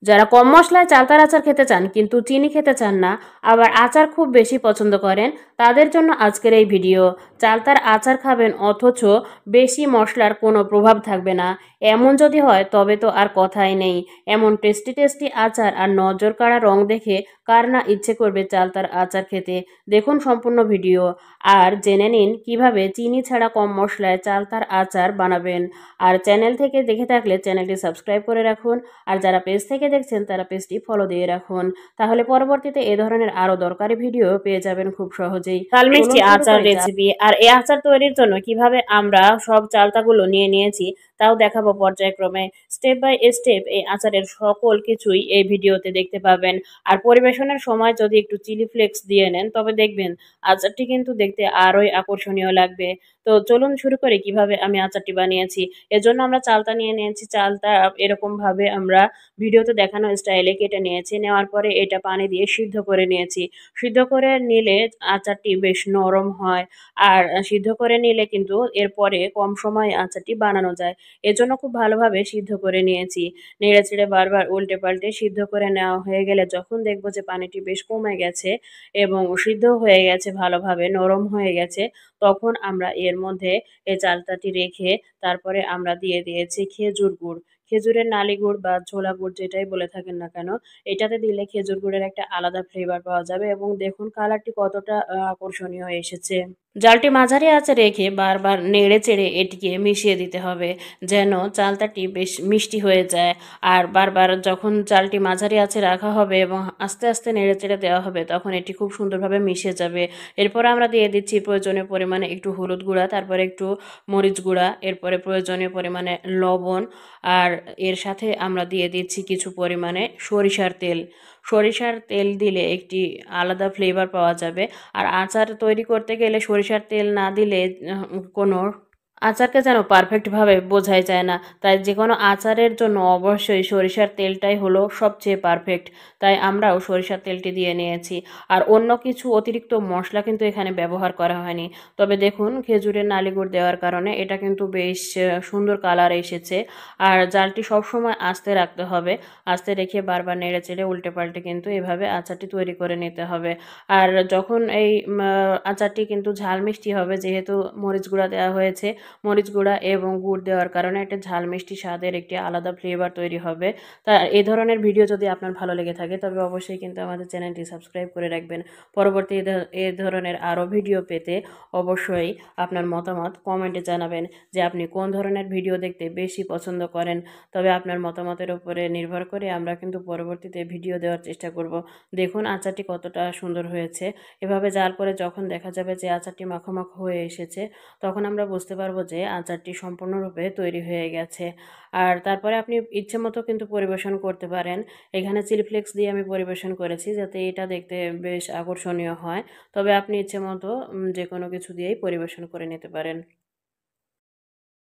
যারা কম মশলায় চালতার আচার খেতে চান কিন্তু চিনি খেতে চান না, আবার আচার খুব বেশি পছন্দ করেন, তাদের জন্য আজকের এই ভিডিও। চালতার আচার খাবেন অথচ বেশি মশলার কোনো প্রভাব থাকবে না, এমন যদি হয় তবে তো আর কথাই নেই। এমন টেস্টি টেস্টি আচার আর নজর কাড়া রং দেখে কার না ইচ্ছে করবে চালতার আচার খেতে। দেখুন সম্পূর্ণ ভিডিও আর জেনে নিন কিভাবে চিনি ছাড়া কম মশলায় চালতার আচার বানাবেন। আর চ্যানেল থেকে দেখে থাকলে চ্যানেলটি সাবস্ক্রাইব করে রাখুন, আর যারা পেজ থেকে দেখছেন তারা পেজটি ফলো দিয়ে রাখুন, তাহলে পরবর্তীতে এ ধরনের আরো দরকারি ভিডিও পেয়ে যাবেন খুব সহজেই। চাল মিষ্টি আচার রেসিপি আর এই আচার তৈরির জন্য কিভাবে আমরা সব চালতাগুলো নিয়ে নিয়েছি তাও দেখাবো পর্যায়ক্রমে। স্টেপ বাই স্টেপ এই আচারের সকল কিছুই এই ভিডিওতে দেখতে পাবেন। আর পরিবেশনের সময় যদি একটু চিলি ফ্লেক্স দিয়ে নেন তবে দেখবেন আচারটি কিন্তু দেখতে আরোই আকর্ষণীয় লাগবে। তো চলুন শুরু করি কিভাবে আমি আচারটি বানিয়েছি। এজন্য আমরা চালতা নিয়ে নিয়েছি। চালতা এরকম ভাবে আমরা ভিডিওতে দেখানো স্টাইলে কেটে নিয়েছি। নেওয়ার পরে এটা পানি দিয়ে সিদ্ধ করে নিয়েছি। সিদ্ধ করে নিলে আচারটি বেশ নরম হয়। আর সিদ্ধ করে নিলে কিন্তু এরপরে কম সময়ে আচারটি বানানো যায়। এজন্য খুব ভালোভাবে সিদ্ধ করে নিয়েছি। নেড়ে চেড়ে বারবার উল্টে পাল্টে সিদ্ধ করে নেওয়া হয়ে গেলে যখন দেখবো যে পানিটি বেশ কমে গেছে এবং সিদ্ধ হয়ে গেছে, ভালোভাবে নরম হয়ে গেছে, তখন আমরা এর মধ্যে এই চালতাটি রেখে তারপরে আমরা দিয়ে দিয়েছি খেজুর গুড়। খেজুরের নালি গুড় বা ছোলা গুড় যেটাই বলে থাকেন না কেন, এটাতে দিলে খেজুর গুড়ের একটা আলাদা ফ্লেভার পাওয়া যাবে এবং দেখুন কালারটি কতটা আকর্ষণীয় এসেছে। জালটি মাঝারি আঁচে রেখে বারবার নেড়ে চেড়ে এটিকে মিশিয়ে দিতে হবে যেন চালতাটি বেশ মিষ্টি হয়ে যায়। আর বারবার যখন চালটি মাঝারি আঁচে রাখা হবে এবং আস্তে আস্তে নেড়ে চেড়ে দেওয়া হবে তখন এটি খুব সুন্দরভাবে মিশে যাবে। এরপর আমরা দিয়ে দিচ্ছি প্রয়োজনীয় পরিমাণে একটু হলুদ গুঁড়া, তারপরে একটু মরিচ গুঁড়া, এরপরে প্রয়োজনীয় পরিমাণে লবণ, আর এর সাথে আমরা দিয়ে দিচ্ছি কিছু পরিমাণে সরিষার তেল। সরিষার তেল দিলে একটি আলাদা ফ্লেভার পাওয়া যাবে। আর আচার তৈরি করতে গেলে সরিষার তেল না দিলে কোনো আচারকে যেন পারফেক্টভাবে বোঝাই যায় না। তাই যে কোনো আচারের জন্য অবশ্যই সরিষার তেলটাই হলো সবচেয়ে পারফেক্ট। তাই আমরাও সরিষার তেলটি দিয়ে নিয়েছি। আর অন্য কিছু অতিরিক্ত মশলা কিন্তু এখানে ব্যবহার করা হয়নি। তবে দেখুন খেজুরের নালি গুড় দেওয়ার কারণে এটা কিন্তু বেশ সুন্দর কালার এসেছে। আর জালটি সবসময় আস্তে রাখতে হবে। আস্তে রেখে বারবার নেড়ে চেড়ে উল্টে পাল্টে কিন্তু এভাবে আচারটি তৈরি করে নিতে হবে। আর যখন এই আচারটি কিন্তু ঝাল মিষ্টি হবে, যেহেতু মরিচ গুঁড়া দেওয়া হয়েছে, মরিচ গুঁড়া এবং গুড় দেওয়ার কারণে একটা ঝাল মিষ্টি স্বাদের একটি আলাদা ফ্লেভার তৈরি হবে। তা এই ধরনের ভিডিও যদি আপনার ভালো লেগে থাকে তবে অবশ্যই কিন্তু আমাদের চ্যানেলটি সাবস্ক্রাইব করে রাখবেন। পরবর্তী এ ধরনের আরও ভিডিও পেতে অবশ্যই আপনার মতামত কমেন্টে জানাবেন যে আপনি কোন ধরনের ভিডিও দেখতে বেশি পছন্দ করেন। তবে আপনার মতামতের উপরে নির্ভর করে আমরা কিন্তু পরবর্তীতে ভিডিও দেওয়ার চেষ্টা করব। দেখুন আচারটি কতটা সুন্দর হয়েছে। এভাবে জাল করে যখন দেখা যাবে যে আচারটি মাখো মাখো হয়ে এসেছে তখন আমরা বুঝতে পারবো যে আচারটি সম্পূর্ণরূপে তৈরি হয়ে গেছে। আর তারপরে আপনি ইচ্ছে মতো কিন্তু পরিবেশন করতে পারেন। এখানে চিলি ফ্লেক্স দিয়ে আমি পরিবেশন করেছি যাতে এটা দেখতে বেশ আকর্ষণীয় হয়। তবে আপনি ইচ্ছে মতো যে কোনো কিছু দিয়েই পরিবেশন করে নিতে পারেন।